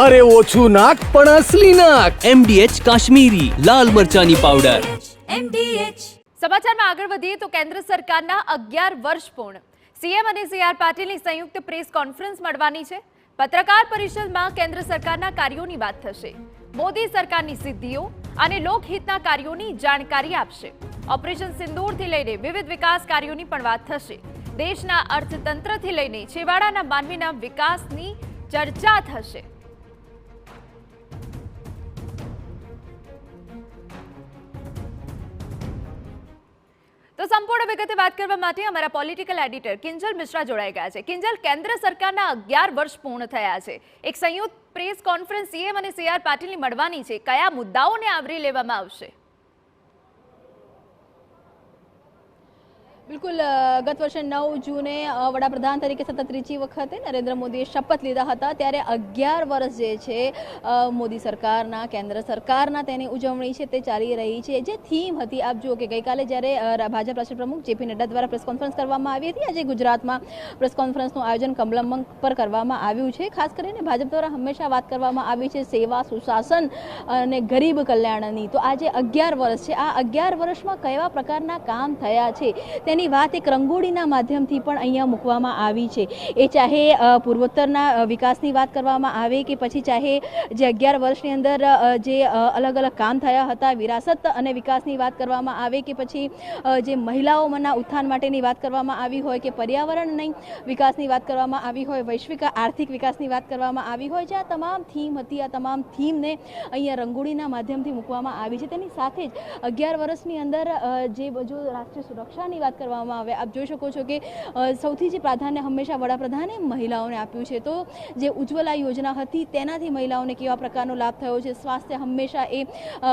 અરે ઓછું નાક પણ અસલી નાક. MDH કાશ્મીરી લાલ મરચાની પાવડર. સમાચારમાં આગળ વધીએ તો કેન્દ્ર સરકારના 11 વર્ષ પૂર્ણ. સીએમ અને CR પાટીલની સંયુક્ત પ્રેસ કોન્ફરન્સ મળવાની છે. પત્રકાર પરિષદમાં કેન્દ્ર સરકારના કાર્યોની વાત થશે. મોદી સરકારની સિદ્ધિઓ અને લોકહિતના કાર્યોની જાણકારી આપશે. ઓપરેશન સિંદૂરથી લઈને વિવિધ વિકાસ કાર્યોની પણ વાત થશે. દેશના અર્થતંત્રથી લઈને છેવાડાના માનવીના વિકાસની ચર્ચા થશે. તો સંપૂર્ણ વિગતે વાત કરવા માટે અમારા પોલિટિકલ એડિટર કિંજલ મિશ્રા જોડાઈ ગયા છે. કિંજલ, કેન્દ્ર સરકારના 11 વર્ષ પૂર્ણ થયા છે. એક સંયુક્ત પ્રેસ કોન્ફરન્સ સીએમ અને CR પાટીલની મળવાની છે. કયા મુદ્દાઓને આવરી લેવામાં આવશે? બિલકુલ, ગત વર્ષે 9 જૂને વડાપ્રધાન તરીકે સતત ત્રીજી વખતે નરેન્દ્ર મોદીએ શપથ લીધા હતા. ત્યારે 11 વર્ષ જે છે મોદી સરકારના, કેન્દ્ર સરકારના તેની ઉજવણી છે તે ચાલી રહી છે. જે થીમ હતી, આપ જુઓ કે ગઈકાલે જ્યારે ભાજપ રાષ્ટ્રીય પ્રમુખ JP નડ્ડા દ્વારા પ્રેસ કોન્ફરન્સ કરવામાં આવી હતી, આજે ગુજરાતમાં પ્રેસ કોન્ફરન્સનું આયોજન કમલમ મંચ પર કરવામાં આવ્યું છે. ખાસ કરીને ભાજપ દ્વારા હંમેશા વાત કરવામાં આવી છે સેવા, સુશાસન અને ગરીબ કલ્યાણની. તો આજે 11 વર્ષ છે. આ 11 વર્ષમાં કેવા પ્રકારના કામ થયા છે તેની વાત એક રંગોળીના માધ્યમથી પણ અહીંયા મૂકવામાં આવી છે. એ ચાહે પૂર્વોત્તરના વિકાસની વાત કરવામાં આવે કે પછી ચાહે જે 11 વર્ષની અંદર જે અલગ અલગ કામ થયા હતા, વિરાસત અને વિકાસની વાત કરવામાં આવે કે પછી જે મહિલાઓના ઉત્થાન માટેની વાત કરવામાં આવી હોય કે પર્યાવરણની વિકાસની વાત કરવામાં આવી હોય, વૈશ્વિક આર્થિક વિકાસની વાત કરવામાં આવી હોય, જે આ તમામ થીમ હતી, આ તમામ થીમને અહીંયા રંગોળીના માધ્યમથી મૂકવામાં આવી છે. તેની સાથે જ 11 વર્ષની અંદર જે જો રાષ્ટ્રીય સુરક્ષાની વાત કરવામાં આવે, આપ જોઈ શકો છો કે સૌથી જે પ્રાધાન્ય હંમેશા વડાપ્રધાને મહિલાઓને આપ્યું છે. તો જે ઉજ્જવલા યોજના હતી તેનાથી મહિલાઓને કેવા પ્રકારનો લાભ થયો છે. સ્વાસ્થ્ય હંમેશા એ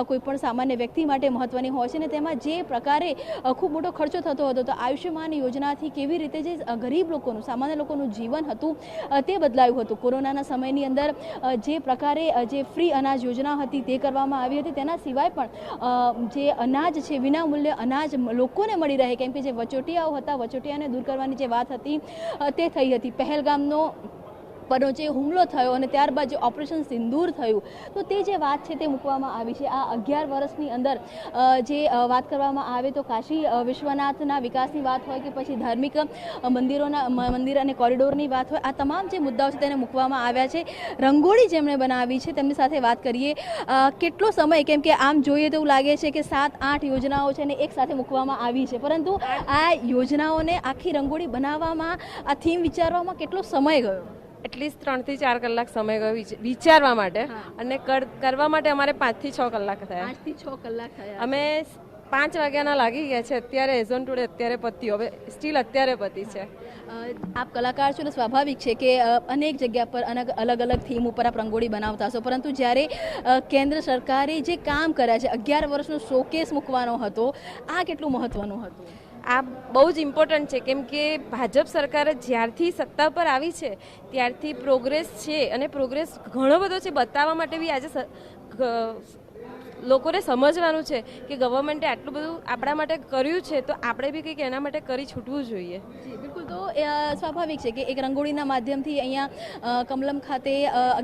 કોઈ પણ સામાન્ય વ્યક્તિ માટે મહત્વની હોય છે, અને તેમાં જે પ્રકારે ખૂબ મોટો ખર્ચો થતો હતો, તો આયુષ્યમાન યોજનાથી કેવી રીતે જે ગરીબ લોકોનું, સામાન્ય લોકોનું જીવન હતું તે બદલાયું હતું. કોરોનાના સમયની અંદર જે પ્રકારે જે ફ્રી અનાજ યોજના હતી તે કરવામાં આવી હતી. તેના સિવાય પણ જે અનાજ છે, વિનામૂલ્યે અનાજ લોકોને મળી રહે, કેમ કે જે વચોટિયાઓ હતા, વચોટિયાને દૂર કરવાની જે વાત હતી તે થઈ હતી. પહેલગામનો પરનો જે હુમલો થયો અને ત્યારબાદ જે ઓપરેશન સિંદૂર થયું, તો તે જે વાત છે તે મૂકવામાં આવી છે. આ 11 વર્ષની અંદર જે વાત કરવામાં આવે તો કાશી વિશ્વનાથના વિકાસની વાત હોય કે પછી ધાર્મિક મંદિર અને કોરિડોરની વાત હોય, આ તમામ જે મુદ્દાઓ છે તેને મૂકવામાં આવ્યા છે. રંગોળી જેમણે બનાવી છે તેમની સાથે વાત કરીએ. કેટલો સમય, કેમ કે આમ જોઈએ તો એવું લાગે છે કે 7-8 યોજનાઓ છે ને એક સાથે મૂકવામાં આવી છે, પરંતુ આ યોજનાઓને આખી રંગોળી બનાવવામાં, આ થીમ વિચારવામાં કેટલો સમય ગયો? એટલીસ્ટ 3 થી 4 કલાક સમય ગયો વિચારવા માટે, અને કરવા માટે અમારે 5 થી 6 કલાક થયા. 5 થી 6 કલાક થયા. અમે 5 વાગ્યાના લાગી ગયા છે. અત્યારે એઝોન ટુડે અત્યારે પત્યું, હવે સ્ટીલ અત્યારે પતી છે. આપ કલાકાર છો, એટલે સ્વાભાવિક છે કે અનેક જગ્યા પર અલગ અલગ થીમ ઉપર આપ રંગોળી બનાવતા હશો, પરંતુ જ્યારે કેન્દ્ર સરકારે જે કામ કર્યા છે, 11 વર્ષનો શોકેસ મૂકવાનો હતો, આ કેટલું મહત્વનું હતું? આ બહુ જ ઇમ્પોર્ટન્ટ છે, કેમ કે ભાજપ સરકાર જ્યારથી સત્તા પર આવી છે ત્યારથી પ્રોગ્રેસ છે, અને પ્રોગ્રેસ ઘણો બધો છે. બતાવવા માટે બી આજે લોકોને સમજવાનું છે કે ગવર્મેન્ટે આટલું બધું આપણા માટે કર્યું છે, તો આપણે બી કંઈક એના માટે કરી છૂટવું જોઈએ. બિલકુલ, તો સ્વાભાવિક છે કે એક રંગોળીના માધ્યમથી અહીંયા કમલમ ખાતે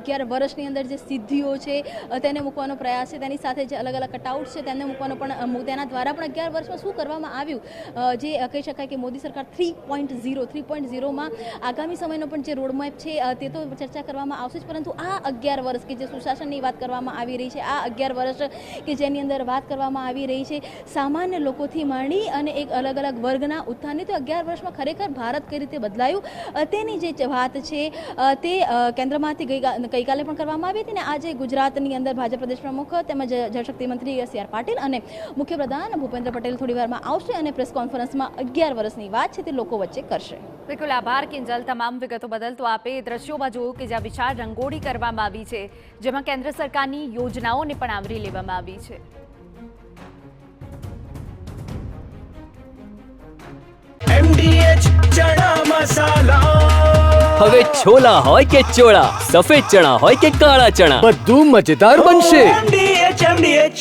11 વર્ષની અંદર જે સિદ્ધિઓ છે તેને મૂકવાનો પ્રયાસ છે. તેની સાથે જે અલગ અલગ કટઆઉટ્સ છે તેમને મૂકવાનો પણ, તેના દ્વારા પણ 11 વર્ષમાં શું કરવામાં આવ્યું, જે કહી શકાય કે મોદી સરકાર 3.0માં આગામી સમયનો પણ જે રોડમેપ છે તે તો ચર્ચા કરવામાં આવશે જ, પરંતુ આ 11 વર્ષ કે જે સુશાસનની વાત કરવામાં આવી રહી છે, આ 11 વર્ષ કે જેની અંદર વાત કરવામાં આવી રહી છે સામાન્ય લોકોથી માંડી અને એક અલગ અલગ વર્ગના ઉત્થાનની, તો 11 વર્ષમાં ખરેખર ભારત કઈ રીતે બદલાયું તેની જે વાત છે તે કેન્દ્રમાંથી ગઈકાલે પણ કરવામાં આવી હતી. ને આજે ગુજરાતની અંદર ભાજપ પ્રદેશ પ્રમુખ તેમજ જળશક્તિ મંત્રી CR પાટીલ અને મુખ્યપ્રધાન ભૂપેન્દ્ર પટેલ થોડી વારમાં આવશે અને પ્રેસ કોન્ફરન્સમાં 11 વર્ષની વાત છે તે લોકો વચ્ચે કરશે. બિલકુલ, આભાર કિંજલ તમામ વિગતો બદલ. તો આપે દ્રશ્યોમાં જોયું કે જ્યાં વિશાળ રંગોળી કરવામાં આવી છે, જેમાં કેન્દ્ર સરકારની યોજનાઓને પણ આવરી લેવામાં આવી છે. MDH ચણા મસાલા. હવે છોલા હોય કે ચોળા, સફેદ ચણા હોય કે કાળા ચણા, બધું મજેદાર બનશે. MDH